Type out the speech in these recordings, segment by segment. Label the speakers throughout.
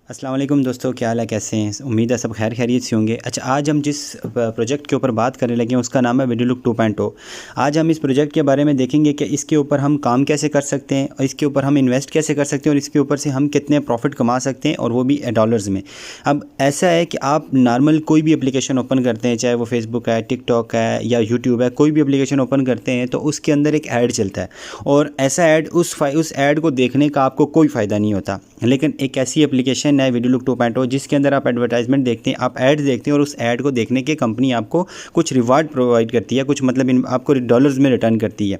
Speaker 1: अस्सलाम वालेकुम दोस्तों, क्या हाल है, कैसे हैं? उम्मीद है सब खैर खैरियत से होंगे। अच्छा, आज हम जिस प्रोजेक्ट के ऊपर बात करने लगे हैं उसका नाम है वीडियो लुक 2.0। आज हम इस प्रोजेक्ट के बारे में देखेंगे कि इसके ऊपर हम काम कैसे कर सकते हैं और इसके ऊपर हम इन्वेस्ट कैसे कर सकते हैं और इसके ऊपर से हम कितने प्रॉफिट कमा सकते हैं, और वो भी डॉलर्स में। अब ऐसा है कि आप नॉर्मल कोई भी एप्लीकेशन ओपन करते हैं, चाहे वो फेसबुक है, टिकटॉक है या यूट्यूब है, कोई भी एप्लीकेशन ओपन करते हैं तो उसके अंदर एक ऐड चलता है, और ऐसा ऐड उस ऐड को देखने का आपको कोई फ़ायदा नहीं होता। लेकिन एक ऐसी एप्लीकेशन है वीडियो लुक 2.0 जिसके अंदर आप एडवर्टाइजमेंट देखते हैं, आप ऐड देखते हैं, और उस ऐड को देखने के कंपनी आपको कुछ रिवार्ड प्रोवाइड करती है, कुछ मतलब आपको डॉलर्स में रिटर्न करती है।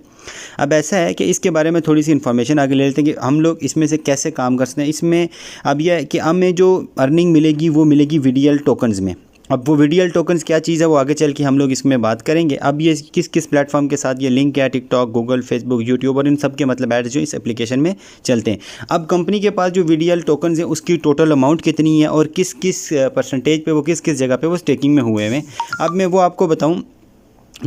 Speaker 1: अब ऐसा है कि इसके बारे में थोड़ी सी इन्फॉर्मेशन आगे ले लेते हैं कि हम लोग इसमें से कैसे काम कर सकते हैं। इसमें अब यह है कि हमें जो अर्निंग मिलेगी वो मिलेगी वीडीएल टोकन्स में। अब वो वीडीएल टोकन्स क्या चीज़ है वो आगे चल के हम लोग इसमें बात करेंगे। अब ये किस किस प्लेटफॉर्म के साथ ये लिंक है, टिकटॉक, गूगल, फेसबुक, यूट्यूब और इन सब के मतलब एड्स जो इस एप्लीकेशन में चलते हैं। अब कंपनी के पास जो वीडीएल टोकन्स है उसकी टोटल अमाउंट कितनी है और किस किस परसेंटेज पे वो किस किस जगह पे वो स्टेकिंग में हुए हैं, अब मैं वो आपको बताऊँ।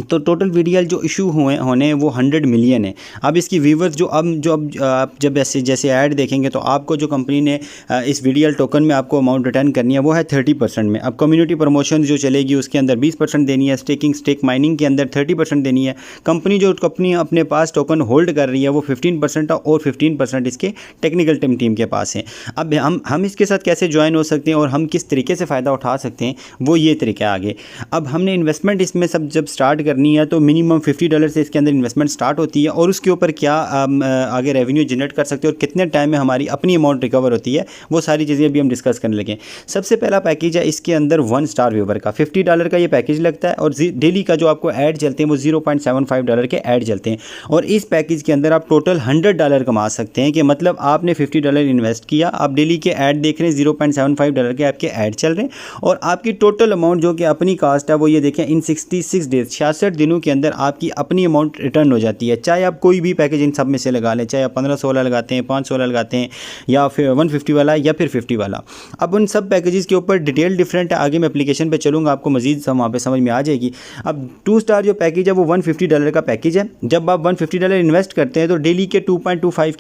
Speaker 1: तो टोटल वीडीएल जो इशू होने वो 100 मिलियन है। अब इसकी व्यूवर्स जो आप जब जैसे ऐड देखेंगे तो आपको जो कंपनी ने इस वीडीएल टोकन में आपको अमाउंट रिटर्न करनी है वो है 30% में। अब कम्युनिटी प्रमोशन जो चलेगी उसके अंदर 20% देनी है, स्टेक माइनिंग के अंदर 30% देनी है। कंपनी अपने पास टोकन होल्ड कर रही है वो 15% और 15% इसके टेक्निकल टीम के पास है। अब हम इसके साथ कैसे ज्वाइन हो सकते हैं और हम किस तरीके से फ़ायदा उठा सकते हैं वो ये तरीका आगे। अब हमने इन्वेस्टमेंट इसमें सब जब स्टार्ट करनी है तो मिनिमम $50 से इसके अंदर इन्वेस्टमेंट स्टार्ट होती है, और उसके ऊपर क्या आगे रेवेन्यू जनरेट कर सकते हैं और कितने टाइम में हमारी अपनी अमाउंट रिकवर होती है वो सारी चीज़ें अभी हम डिस्कस करने लगे। सबसे पहला पैकेज है इसके अंदर 1 स्टार व्यूवर का $50 का ये पैकेज लगता है, और डेली का जो आपको ऐड चलते हैं वो $0.75 के ऐड चलते हैं। और इस पैकेज के अंदर आप टोटल $100 कमा सकते हैं, कि मतलब आपने $50 इन्वेस्ट किया, आप डेली के ऐड देख रहे हैं, $0.75 के आपके ऐड चल रहे हैं, और आपकी टोटल अमाउंट जो कि अपनी कास्ट है वो ये देखें इन 66 डेज 66 दिनों के अंदर आपकी अपनी अमाउंट रिटर्न हो जाती है। चाहे आप कोई भी पैकेज इन सब में से लगा लें, चाहे आप 1516 लगाते हैं, 516 लगाते हैं, या फिर 150 वाला या फिर 50 वाला। अब उन सब पैकेजेस के ऊपर डिटेल डिफरेंट है, आगे मैं एप्लीकेशन पे चलूँगा आपको मजीद वहाँ पे समझ में आ जाएगी। अब 2 स्टार जो पैकेज है वो $150 का पैकेज है। जब आप $150 इन्वेस्ट करते हैं तो डेली के $2.25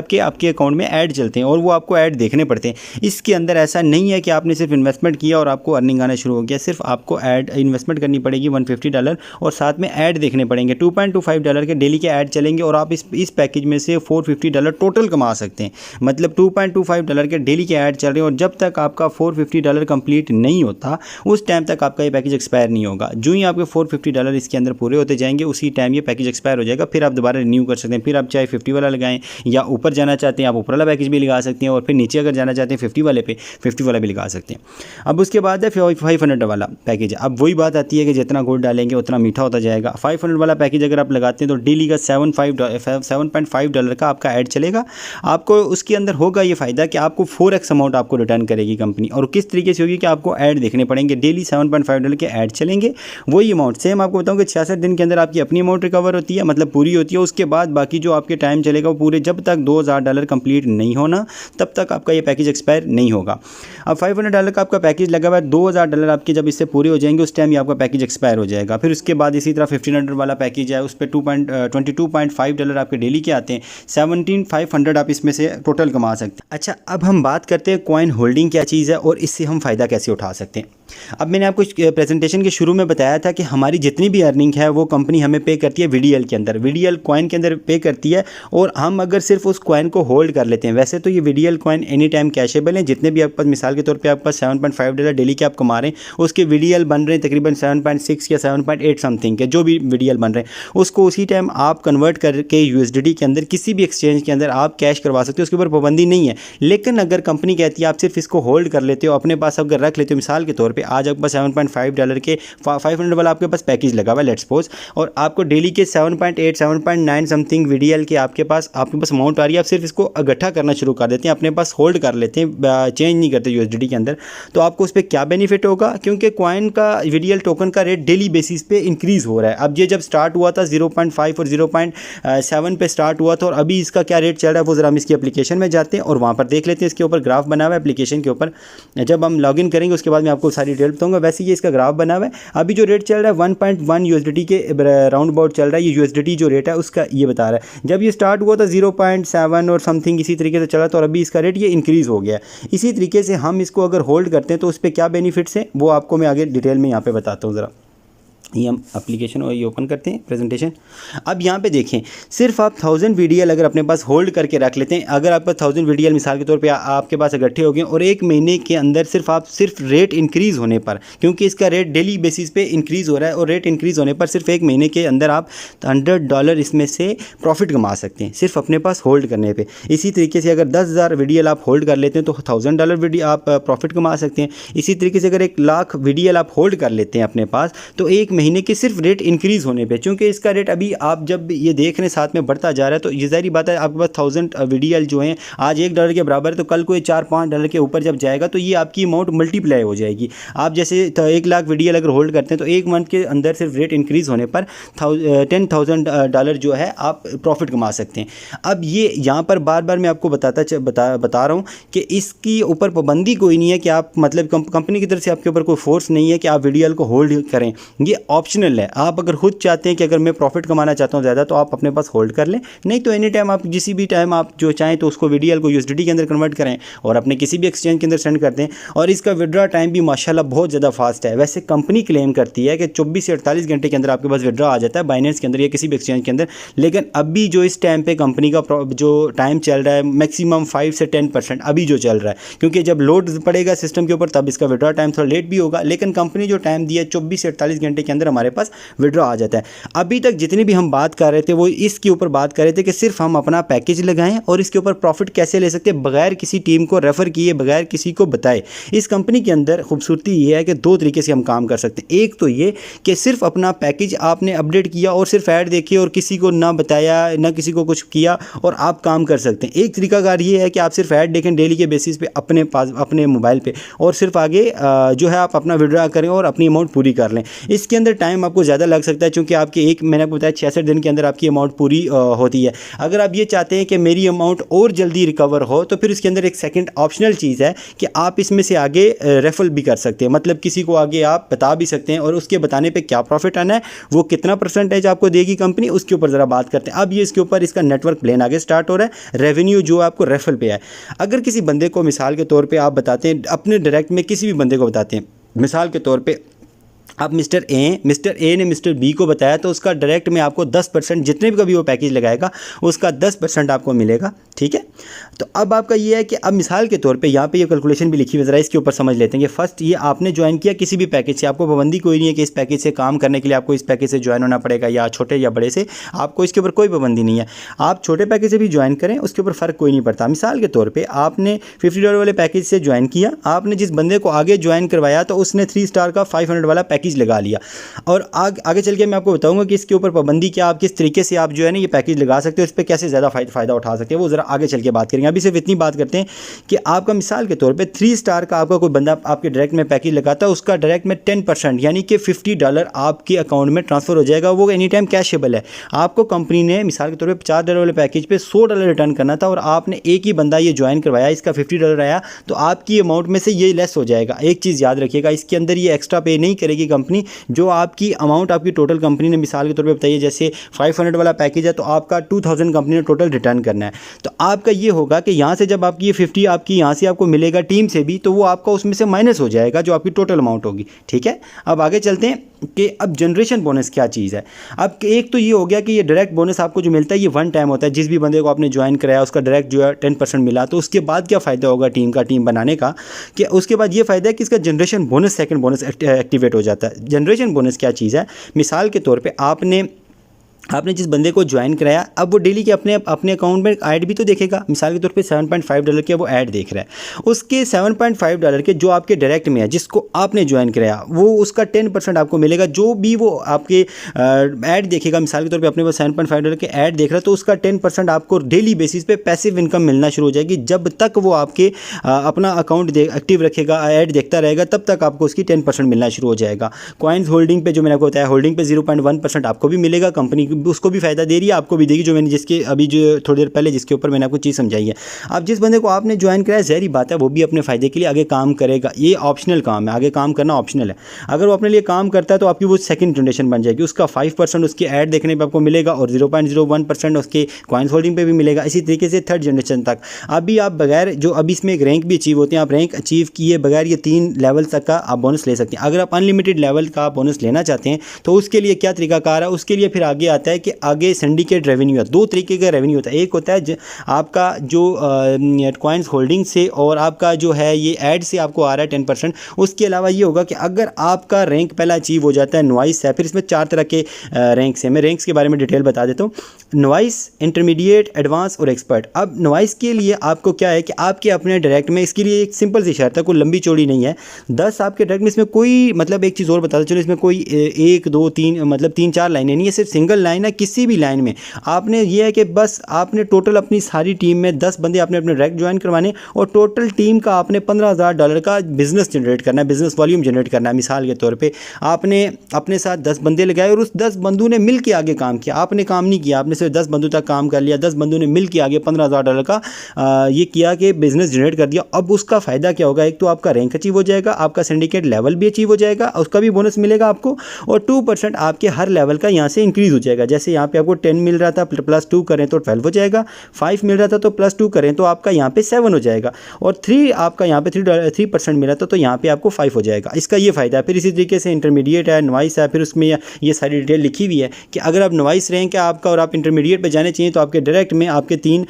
Speaker 1: के आपके अकाउंट में ऐड चलते हैं, और वो आपको ऐड देखने पड़ते हैं। इसके अंदर ऐसा नहीं है कि आपने सिर्फ इन्वेस्टमेंट किया और आपको अर्निंग आना शुरू हो गया, सिर्फ आपको ऐड इन्वेस्टमेंट करनी पड़ेगी $150 और साथ में ऐड देखने पड़ेंगे। $2.25 के डेली के ऐड चलेंगे, और आप इस पैकेज में से $450 टोटल कमा सकते हैं। मतलब $2.25 के डेली के ऐड चल रहे हैं, और जब तक आपका $450 कंप्लीट नहीं होता उस टाइम तक आपका ये पैकेज एक्सपायर नहीं होगा। जो ही आपके $450 इसके अंदर पूरे होते जाएंगे उसी टाइम ये पैकेज एक्सपायर हो जाएगा। फिर आप दोबारा रिन्यू कर सकते हैं। फिर आप चाहे 50 वाला लगाएं, या ऊपर जाना चाहते हैं आप ऊपर वाला पैकेज भी लगा सकते हैं, और फिर नीचे अगर जाना चाहते हैं 50 वाले पे 50 वाला भी लगा सकते हैं। अब उसके बाद है 500 वाला पैकेज। अब वही बात आती है कि जितना गोल्ड डालेंगे उतना मीठा होता जाएगा। 500 वाला पैकेज अगर आप लगाते हैं तो डेली का $7.5 का आपका ऐड चलेगा। आपको उसके अंदर होगा ये फ़ायदा कि आपको 4x अमाउंट आपको रिटर्न करेगी कंपनी। और किस तरीके से होगी कि आपको ऐड देखने पड़ेंगे, डेली $7.5 के ऐड चलेंगे। वही अमाउंट सेम आपको बताऊँ कि 66 दिन के अंदर आपकी अपनी अमाउंट रिकवर होती है, मतलब पूरी होती है। उसके बाद बाकी जो आपके टाइम चलेगा वो पूरे जब तक $2000 कंप्लीट नहीं होना तब तक आपका ये पैकेज एक्सपायर नहीं होगा। अब $500 का आपका पैकेज लगा हुआ है, $2000 आपके जब इससे पूरे हो जाएंगे उस टाइम ये आपका पैकेज एक्सपायर हो जाएगा। फिर उसके बाद इसी तरह 1500 वाला पैकेज है, उस पर $22.5 आपके डेली के आते हैं। 17,500 आप इसमें से टोटल कमा सकते हैं। अच्छा, अब हम बात करते हैं कॉइन होल्डिंग क्या चीज़ है और इससे हम फ़ायदा कैसे उठा सकते हैं। अब मैंने आपको प्रेजेंटेशन के शुरू में बताया था कि हमारी जितनी भी अर्निंग है वो कंपनी हमें पे करती है वीडीएल के अंदर, वीडीएल कॉइन के अंदर पे करती है, और हम अगर सिर्फ उस कॉइन को होल्ड कर लेते हैं। वैसे तो ये वीडीएल कॉइन एनी टाइम कैशेबल हैं, जितने भी आपके पास मिसाल के तौर पे आपके पास $7.5 डेली के आप कमा रहे हैं उसके वीडीएल बन रहे हैं तकरीबन 7.6 या 7.8 समथिंग के, जो भी वीडीएल बन रहे हैं उसको उसी टाइम आप कन्वर्ट करके यूएसडीटी के अंदर किसी भी एक्सचेंज के अंदर आप कैश करवा सकते हो, उसके ऊपर पाबंदी नहीं है। लेकिन अगर कंपनी कहती है आप सिर्फ इसको होल्ड कर लेते हो, अपने पास अगर रख लेते हो, मिसाल के तौर पर आज आपके पास $7.5 के 500 वाला आपके पास पैकेज लगा हुआ है लेट्स सपोज, और आपको डेली के 7.8 7.9 समथिंग वीडीएल के आपके पास अमाउंट आ रही है, आप सिर्फ इसको इकट्ठा करना शुरू कर देते हैं, अपने पास होल्ड कर लेते हैं, चेंज नहीं करते यूएसडीटी के अंदर, तो आपको उस पर क्या बेनिफिट होगा? क्योंकि कॉइन का वीडीएल टोकन का रेट डेली बेसिस पे इंक्रीज़ हो रहा है। अब ये जब स्टार्ट हुआ था 0.5 और 0.7 पे स्टार्ट हुआ था, और अभी इसका क्या रेट चल रहा है वो ज़रा हम इसकी एप्लीकेशन में जाते हैं और वहाँ पर देख लेते हैं। इसके ऊपर ग्राफ बना हुआ है एप्लीकेशन के ऊपर, जब हम लॉगिन करेंगे उसके बाद मैं आपको सारी सारी डिटेल बताऊंगा। वैसे ये इसका ग्राफ बना हुआ है। अभी जो रेट चल रहा है 1.1 यूएसडीटी के राउंड अबाउट चल रहा है। ये यूएसडीटी जो रेट है उसका ये बता रहा है। जब ये स्टार्ट हुआ था 0.7 और समथिंग इसी तरीके से चला, तो और अभी इसका रेट ये इंक्रीज़ हो गया है। इसी तरीके से हम इसको अगर होल्ड करते हैं तो उस पर क्या बेनिफिट्स हैं वो आपको मैं आगे डिटेल में यहाँ पे बताता हूँ। ज़रा ये हम एप्लीकेशन और ये ओपन करते हैं प्रेजेंटेशन। अब यहाँ पे देखें, सिर्फ आप 1000 VDL अगर अपने पास होल्ड करके रख लेते हैं, अगर आपका 1000 VDL मिसाल के तौर पे आपके पास इकट्ठे हो गए और एक महीने के अंदर सिर्फ रेट इंक्रीज़ होने पर, क्योंकि इसका रेट डेली बेसिस पे इंक्रीज़ हो रहा है, और रेट इंक्रीज़ होने पर सिर्फ एक महीने के अंदर आप $100 इसमें से प्रॉफिट कमा सकते हैं सिर्फ अपने पास होल्ड करने पर। इसी तरीके से अगर 10,000 VDL आप होल्ड कर लेते हैं तो $1000 आप प्रॉफिट कमा सकते हैं। इसी तरीके से अगर 1,00,000 VDL आप होल्ड कर लेते हैं अपने पास, तो एक महीने के सिर्फ रेट इंक्रीज़ होने पे, चूँकि इसका रेट अभी आप जब ये देख रहे हैं साथ में बढ़ता जा रहा है, तो ये ज़ाहिर बात है आपके पास 1000 VDL जो हैं आज $1 के बराबर है, तो कल को ये $4-5 के ऊपर जब जाएगा तो ये आपकी अमाउंट मल्टीप्लाई हो जाएगी। आप जैसे 1,00,000 VDL अगर होल्ड करते हैं तो एक मंथ के अंदर सिर्फ रेट इंक्रीज़ होने पर $10,000 जो है आप प्रॉफिट कमा सकते हैं। अब ये यहाँ पर बार बार मैं आपको बता रहा हूँ कि इसकी ऊपर पाबंदी कोई नहीं है कि आप मतलब कंपनी की तरफ से आपके ऊपर कोई फोर्स नहीं है कि आप VDL को होल्ड करें, ये ऑप्शनल है। आप अगर खुद चाहते हैं कि अगर मैं प्रॉफिट कमाना चाहता हूं ज़्यादा, तो आप अपने पास होल्ड कर लें, नहीं तो एनी टाइम आप किसी भी टाइम आप जो चाहें तो उसको VDL को USDT के अंदर कन्वर्ट करें और अपने किसी भी एक्सचेंज के अंदर सेंड कर दें। और इसका विड्रॉ टाइम भी माशाल्लाह बहुत ज़्यादा फास्ट है। वैसे कंपनी क्लेम करती है कि 24 से 48 घंटे के अंदर आपके पास विड्रॉ आ जाता है बाइनेंस के अंदर या किसी भी एक्सचेंज के अंदर, लेकिन अभी जो इस टाइम पर कंपनी का जो टाइम चल रहा है मैक्सिमम 5 से 10% अभी जो चल रहा है, क्योंकि जब लोड पड़ेगा सिस्टम के ऊपर तब इसका विड्रॉ टाइम थोड़ा लेट भी होगा, लेकिन कंपनी जो टाइम दिया है 24 से 48 घंटे के अंदर हमारे पास विड्रॉ आ जाता है। अभी तक जितनी भी हम बात कर रहे थे वो इसके ऊपर बात कर रहे थे कि सिर्फ हम अपना पैकेज लगाएं और इसके ऊपर प्रॉफिट कैसे ले सकते हैं बगैर किसी टीम को रेफ़र किए, बगैर किसी को बताए। इस कंपनी के अंदर खूबसूरती ये है कि 2 तरीके से हम काम कर सकते हैं। एक तो ये कि सिर्फ अपना पैकेज आपने अपडेट किया और सिर्फ ऐड देखी और किसी को ना बताया ना किसी को कुछ किया और आप काम कर सकते हैं। एक तरीकाकार ये है कि आप सिर्फ ऐड देखें डेली के बेसिस पे अपने पास अपने मोबाइल पे और सिर्फ आगे जो है आप अपना विड्रॉ करें और अपनी अमाउंट पूरी कर लें। इसके अंदर टाइम आपको ज़्यादा लग सकता है, क्योंकि आपके मैंने आपको बताया 66 दिन के अंदर आपकी अमाउंट पूरी होती है। अगर आप ये चाहते हैं कि मेरी अमाउंट और जल्दी रिकवर हो, तो फिर इसके अंदर एक सेकंड ऑप्शनल चीज़ है कि आप इसमें से आगे रेफर भी कर सकते हैं, मतलब किसी को आगे आप बता भी सकते हैं और उसके बताने पे क्या प्रॉफिट आना है, वो कितना परसेंटेज आपको देगी कंपनी, उसके ऊपर ज़रा बात करते हैं। अब ये इसके ऊपर इसका नेटवर्क प्लान आगे स्टार्ट हो रहा है, रेवेन्यू जो आपको रेफर पे है। अगर किसी बंदे को मिसाल के तौर पर आप बताते हैं, अपने डायरेक्ट में किसी भी बंदे को बताते हैं, मिसाल के तौर पर आप मिस्टर ए ने मिस्टर बी को बताया, तो उसका डायरेक्ट में आपको 10% जितने भी कभी वो पैकेज लगाएगा उसका 10% आपको मिलेगा। ठीक है, तो अब आपका ये है कि अब मिसाल के तौर पे यहाँ पे ये कैलकुलेशन भी लिखी हुई, ज़रा इसके ऊपर समझ लेते हैं कि फर्स्ट ये आपने ज्वाइन किया किसी भी पैकेज से, आपको पाबंदी कोई नहीं है कि इस पैकेज से काम करने के लिए आपको इस पैकेज से ज्वाइन होना पड़ेगा या छोटे या बड़े से, आपको इसके ऊपर कोई पाबंदी नहीं है। आप छोटे पैकेज से भी ज्वाइन करें, उसके ऊपर फ़र्क कोई नहीं पड़ता। मिसाल के तौर पर आपने $50 वाले पैकेज से ज्वाइन किया, आपने जिस बंदे को आगे ज्वाइन करवाया तो उसने 3 स्टार का 500 वाला पैकेज लगा लिया, और आगे चल के मैं आपको बताऊंगा कि इसके ऊपर पाबंदी क्या, आप किस तरीके से आप जो है ना ये पैकेज लगा सकते हो, इस पर कैसे ज़्यादा फ़ायदा उठा सकते हैं, वो ज़रा आगे चल के बात करेंगे। अभी सिर्फ इतनी बात करते हैं कि आपका मिसाल के तौर पे 3 स्टार का आपका कोई बंदा आपके डायरेक्ट में पैकेज लगाता है, उसका डायरेक्ट में 10% यानी कि $50 आपके अकाउंट में ट्रांसफ़र हो जाएगा, वो एनी टाइम कैशेबल है। आपको कंपनी ने मिसाल के तौर पर $50 वाले पैकेज पर $100 रिटर्न करना था और आपने एक ही बंदा ये ज्वाइन करवाया, इसका $50 आया, तो आपकी अमाउंट में से ये लेस हो जाएगा। एक चीज़ याद रखिएगा, इसके अंदर ये एक्स्ट्रा पे नहीं करेगी कंपनी, जो आपकी अमाउंट आपकी टोटल कंपनी ने मिसाल के तौर पे बताइए जैसे 500 वाला पैकेज है तो आपका 2000 कंपनी ने टोटल रिटर्न करना है। तो आपका ये होगा कि यहाँ से जब आपकी ये 50 आपकी यहाँ से आपको मिलेगा टीम से भी, तो वो आपका उसमें से माइनस हो जाएगा जो आपकी टोटल अमाउंट होगी। ठीक है, अब आगे चलते हैं कि अब जनरेशन बोनस क्या चीज़ है। अब एक तो ये हो गया कि ये डायरेक्ट बोनस आपको जो मिलता है ये 1 टाइम होता है, जिस भी बंदे को आपने ज्वाइन कराया उसका डायरेक्ट जो है 10% मिला, तो उसके बाद क्या फ़ायदा होगा टीम बनाने का, कि उसके बाद ये फ़ायदा है कि इसका generation bonus second bonus activate हो जाता है। जनरेशन बोनस क्या चीज़ है, मिसाल के तौर पे आपने जिस बंदे को ज्वाइन कराया, अब वो डेली के अपने अकाउंट में ऐड भी तो देखेगा। मिसाल के तौर पे $7.5 के वो ऐड देख रहा है, उसके $7.5 के जो आपके डायरेक्ट में है जिसको आपने ज्वाइन कराया, वो उसका 10% आपको मिलेगा। जो भी वो आपके ऐड देखेगा, मिसाल के तौर पे अपने पास $7.5 के ऐड देख रहा है, तो उसका 10% आपको डेली बेसिस पे पैसिव इनकम मिलना शुरू हो जाएगी। जब तक वो आपके अपना अकाउंट एक्टिव रखेगा, ऐड देखता रहेगा, तब तक आपको उसकी 10% मिलना शुरू हो जाएगा। कॉइन्स होल्डिंग पे जो मैंने आपको बताया, होल्डिंग पे 0.1% आपको भी मिलेगा, कंपनी उसको भी फ़ायदा दे रही है, आपको भी देगी, जो मैंने जिसके अभी जो थोड़ी देर पहले जिसके ऊपर मैंने आपको चीज़ समझाई है। अब जिस बंदे को आपने ज्वाइन कराया, ज़ाहिर बात है वो भी अपने फ़ायदे के लिए आगे काम करेगा, ये ऑप्शनल काम है, आगे काम करना ऑप्शनल है। अगर वो अपने लिए काम करता है तो आपकी वो सेकंड जनरेशन बन जाएगी, उसका 5% उसकी ऐड देखने पे आपको मिलेगा और 0.01% उसके कॉइन्स होल्डिंग पे भी मिलेगा। इसी तरीके से थर्ड जनरेशन तक अभी आप बगैर जो अभी इसमें एक रैंक भी अचीव होते हैं, आप रैंक अचीव किए बगैर ये 3 लेवल तक का आप बोनस ले सकते हैं। अगर आप अनलिमिटेड लेवल का बोनस लेना चाहते हैं तो उसके लिए क्या तरीकाकार है, उसके लिए फिर आगे आता है कि आगे सिंडिकेट रेवेन्यू है। 2 तरीके का रेवेन्यू होता है, एक होता है आपका जो कॉइन्स होल्डिंग से और आपका जो है ये ऐड से आपको आ रहा है 10%। उसके अलावा ये होगा कि अगर आपका रैंक पहला अचीव हो जाता है, नॉइस है, फिर इसमें 4 तरह के रैंक्स हैं, मैं रैंक्स के बारे में डिटेल बता देता हूँ। नॉइस, इंटरमीडिएट, एडवांस और एक्सपर्ट। अब नॉइस के लिए आपको क्या है कि आपके अपने डायरेक्ट में, इसके लिए एक सिंपल सी शर्त है, कोई लंबी चौड़ी नहीं है, 10 आपके डायरेक्ट में, इसमें कोई मतलब एक चीज़ और बताता चलो, इसमें कोई 1 2 3 मतलब 3-4 लाइनें नहीं है, सिर्फ सिंगल लाइन है। किसी भी लाइन में आपने ये है कि बस आपने टोटल अपनी सारी टीम में 10 बंदे आपने अपने डायरेक्ट ज्वाइन करवाने और टोटल टीम का आपने $15,000 का बिजनेस जनरेट करना है, बिजनेस वॉल्यूम जनरेट करना है। मिसाल के तौर पे आपने अपने साथ 10 बंदे लगाए और उस 10 बंदों ने मिल के आगे काम किया, आपने काम नहीं किया, आपने सिर्फ 10 बंदों तक काम कर लिया, 10 बंदों ने मिल के आगे $15,000 का ये किया कि बिजनेस जनरेट कर दिया। अब उसका फ़ायदा क्या होगा, एक तो आपका रैंक अचीव हो जाएगा, आपका सिंडिकेट लेवल भी अचीव हो जाएगा, उसका भी बोनस मिलेगा आपको, और 2% आपके हर लेवल का यहाँ से इंक्रीज़ हो जाएगा। जैसे यहाँ पे आपको 10 मिल रहा था, +2 करें तो 12 हो जाएगा, 5 मिल रहा था तो +2 करें तो आपका यहाँ पे 7 हो जाएगा, और 3 आपका यहाँ पे 3% मिला था तो यहाँ पे आपको 5 हो जाएगा। इसका ये फ़ायदा है। फिर इसी तरीके से इंटरमीडिएट है, नॉइस है, फिर उसमें ये सारी डिटेल लिखी हुई है कि अगर आप नॉइस रैंक है आपका और आप इंटरमीडिएट पे जाने चाहिए तो आपके डायरेक्ट में आपके 3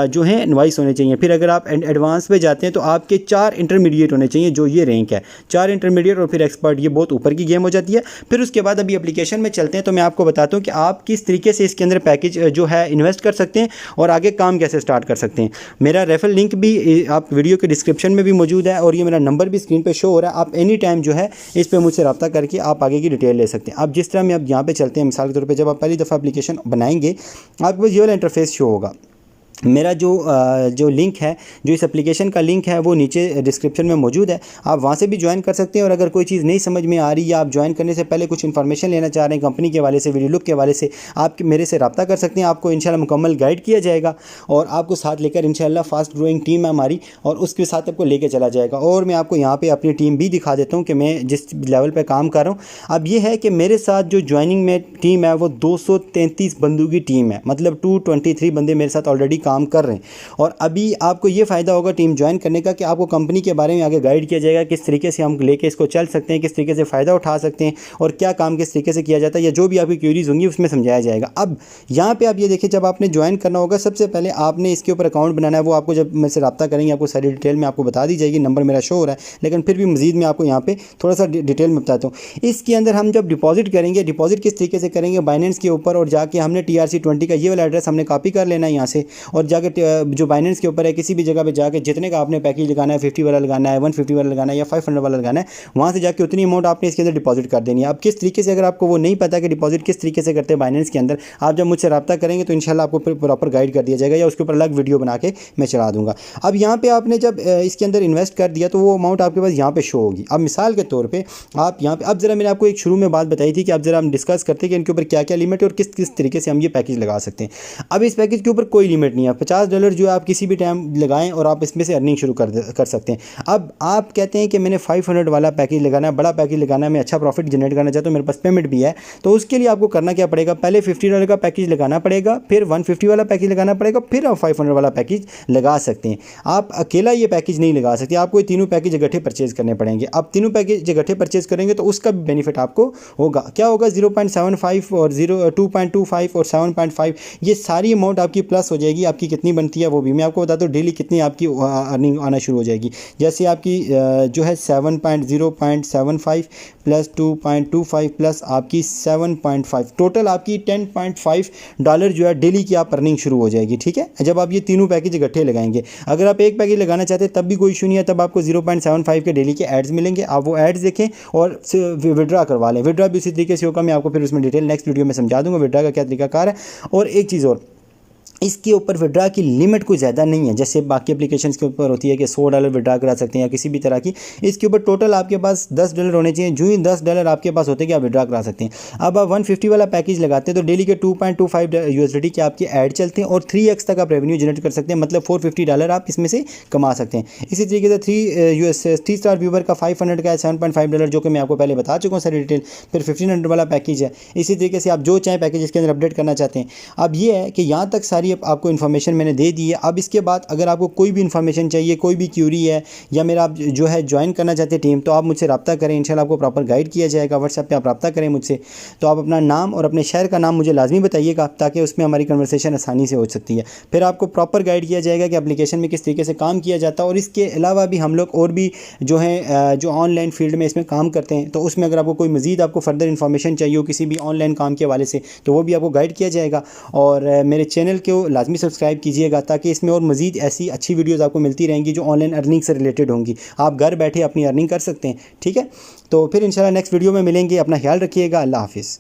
Speaker 1: जो हैं नॉइस होने चाहिए। फिर अगर आप एडवांस पे जाते हैं तो आपके 4 इंटरमीडिएट होने चाहिए, जो ये रैंक है, 4 इंटरमीडिएट और फिर एक्सपर्ट, ये बहुत ऊपर की गेम हो जाती है। फिर उसके बाद अभी एप्लीकेशन में चलते हैं तो मैं आपको बताता हूँ कि आप किस तरीके से इसके अंदर पैकेज जो है इन्वेस्ट कर सकते हैं और आगे काम कैसे स्टार्ट कर सकते हैं। मेरा रेफरल लिंक भी आप वीडियो के डिस्क्रिप्शन में भी मौजूद है और ये मेरा नंबर भी स्क्रीन पे शो हो रहा है। आप एनी टाइम जो है इस पे मुझसे रब्ता करके आप आगे की डिटेल ले सकते हैं। अब जिस तरह मैं अब यहाँ पे चलते हैं, मिसाल के तौर पे जब आप पहली दफ़ा एप्लीकेशन बनाएंगे आपके पास ये वाला इंटरफेस शो होगा। मेरा जो लिंक है, जो इस एप्लीकेशन का लिंक है वो नीचे डिस्क्रिप्शन में मौजूद है, आप वहाँ से भी ज्वाइन कर सकते हैं। और अगर कोई चीज़ नहीं समझ में आ रही या आप ज्वाइन करने से पहले कुछ इन्फॉर्मेशन लेना चाह रहे हैं कंपनी के हवाले से, वीडियो लुक के हवाले से, आप मेरे से रब्ता कर सकते हैं। आपको इंशाल्लाह मुकम्मल गाइड किया जाएगा और आपको साथ लेकर इंशाल्लाह फास्ट ग्रोइंग टीम है हमारी और उसके साथ आपको लेके चला जाएगा। और मैं आपको यहाँ पर अपनी टीम भी दिखा देता हूँ कि मैं जिस लेवल पर काम कर रहा हूँ। अब ये है कि मेरे साथ जो ज्वाइनिंग में टीम है वो 233 बंदों की टीम है, मतलब 223 बंदे मेरे साथ ऑलरेडी काम कर रहे हैं। और अभी आपको ये फ़ायदा होगा टीम ज्वाइन करने का कि आपको कंपनी के बारे में आगे गाइड किया जाएगा, किस तरीके से हम लेके इसको चल सकते हैं, किस तरीके से फ़ायदा उठा सकते हैं और क्या काम किस तरीके से किया जाता है, या जो भी आपकी क्यूरीज होंगी उसमें समझाया जाएगा। अब यहाँ पे आप ये देखिए, जब आपने ज्वाइन करना होगा सबसे पहले आपने इसके ऊपर अकाउंट बनाना है। वो आपको जब मेरे से रब्ता करेंगे आपको सारी डिटेल में आपको बता दी जाएगी, नंबर मेरा शो हो रहा है, लेकिन फिर भी मज़ीद मैं आपको यहाँ पर थोड़ा सा डिटेल में बताता हूँ। इसके अंदर हम जब डिपॉजिट करेंगे, डिपॉजिट किस तरीके से करेंगे, बाइनेंस के ऊपर, और जाके हमने TRC20 का ये वाला एड्रेस हमने कॉपी कर लेना है यहाँ से, और जाके जो बाइनेंस के ऊपर है किसी भी जगह पे जाके जितने का आपने पैकेज लगाना है, 50 वाला लगाना है, 150 वाला लगाना है या 500 वाला लगाना है, वहाँ से जाके उतनी अमाउंट आपने इसके अंदर डिपॉजिट कर देनी है। अब किस तरीके से, अगर आपको वो नहीं पता कि डिपॉजिट किस तरीके से करते हैं बाइनेंस के अंदर, आप जब मुझसे रब्ता करेंगे तो इंशाल्लाह आपको प्रॉपर गाइड कर दिया जाएगा या उसके ऊपर अलग वीडियो बना के मैं चला दूँगा। अब यहाँ पर आपने जब इसके अंदर इन्वेस्ट कर दिया तो वो अमाउंट आपके पास यहाँ पर शो होगी। अब मिसाल के तौर पर आप यहाँ पर, अब ज़रा मैंने आपको एक शुरू में बात बताई थी कि अब ज़रा हम डिस्कस करते हैं कि इनके ऊपर क्या क्या लिमिट है और किस किस तरीके से हम ये पैकेज लगा सकते हैं। अब इस पैकेज के ऊपर कोई लिमिट नहीं है, $50 जो है आप किसी भी टाइम लगाएं और आप इसमें से अर्निंग शुरू कर सकते हैं। अब आप कहते हैं कि मैंने 500 वाला पैकेज लगाना है, बड़ा पैकेज लगाना है, मैं अच्छा प्रॉफिट जनरेट करना चाहता हूँ, मेरे पास पेमेंट भी है, तो उसके लिए आपको करना क्या पड़ेगा, पहले $50 का पैकेज लगाना पड़ेगा, फिर 150 वाला पैकेज लगाना पड़ेगा, फिर आप 500 वाला पैकेज लगा सकते हैं। आप अकेला ये पैकेज नहीं लगा सकते, आपको ये तीनों पैकेज इकट्ठे परचेज करने पड़ेंगे। अब तीनों पैकेज इकट्ठे परचेज करेंगे तो उसका भी बेनिफिट आपको होगा। क्या होगा, 0.75 और 2.25 और 7.5, ये सारी अमाउंट आपकी प्लस हो जाएगी। आपकी कितनी बनती है वो भी मैं आपको बताता हूँ, डेली कितनी आपकी अर्निंग आना शुरू हो जाएगी। जैसे आपकी जो है 7.0.75 प्लस 2.25 प्लस आपकी 7.5, टोटल आपकी $10.5 जो है डेली की आप अर्निंग शुरू हो जाएगी। ठीक है, जब आप ये तीनों पैकेज इकट्ठे लगाएंगे। अगर आप एक पैकेज लगाना चाहते हैं तब भी कोई इशू नहीं है, तब आपको 0.75 के डेली के एड्स मिलेंगे। आप वो एड्स देखें और विड्रा करवा लें। विड्रा भी उसी तरीके से होगा, मैं आपको फिर उसमें डिटेल नेक्स्ट वीडियो में समझा दूंगा विड्रा का क्या तरीका कार है। और एक चीज़ और, इसके ऊपर विड्रा की लिमिट कोई ज़्यादा नहीं है, जैसे बाकी एप्लीकेशंस के ऊपर होती है कि $100 विड्रा करा सकते हैं या किसी भी तरह की। इसके ऊपर टोटल आपके पास $10 होने चाहिए। जो ही $10 आपके पास होते हैं कि आप विड्रा करा सकते हैं। अब आप 150 वाला पैकेज लगाते हैं तो डेली के 2.25 USDT के आपके ऐड चलते हैं और 3x तक आप रेवेन्यू जनरेट कर सकते हैं, मतलब $450 आप इसमें से कमा सकते हैं। इसी तरीके से 3 स्टार व्यूवर का 500 का है, $7.5 जो कि मैं आपको पहले बता चुका हूँ सारी डिटेल। फिर 1500 वाला पैकेज है। इसी तरीके से आप जो चाहें पैकेज इसके अंदर अपडेट करना चाहते हैं। अब ये है कि यहाँ तक सारी आपको इन्फॉर्मेशन मैंने दे दी है। अब इसके बाद अगर आपको कोई भी इन्फॉर्मेशन चाहिए, कोई भी क्यूरी है या मेरा आप जो है ज्वाइन करना चाहते हैं टीम, तो आप मुझसे रब्ता करें। इंशाल्लाह आपको प्रॉपर गाइड किया जाएगा। व्हाट्सएप पे आप रब्ता करें मुझसे। तो आप अपना नाम और अपने शहर का नाम मुझे लाजमी बताइएगा, ताकि उसमें हमारी कन्वर्सेशन आसानी से हो सकती है। फिर आपको प्रॉपर गाइड किया जाएगा कि एप्लीकेशन में किस तरीके से काम किया जाता है। और इसके अलावा भी हम लोग और भी जो है जो ऑनलाइन फील्ड में इसमें काम करते हैं, तो उसमें अगर आपको कोई मज़ीद आपको फर्दर इन्फॉर्मेशन चाहिए हो किसी भी ऑनलाइन काम के हवाले से, तो वो भी आपको गाइड किया जाएगा। और मेरे चैनल को लाजमी सब्सक्राइब कीजिएगा, ताकि इसमें और मज़ीद ऐसी अच्छी वीडियोज़ आपको मिलती रहेंगी जो ऑनलाइन अर्निंग से रिलेटेड होंगी। आप घर बैठे अपनी अर्निंग कर सकते हैं। ठीक है, तो फिर इंशाल्लाह नेक्स्ट वीडियो में मिलेंगे। अपना ख्याल रखिएगा। अल्लाह हाफ़िज़।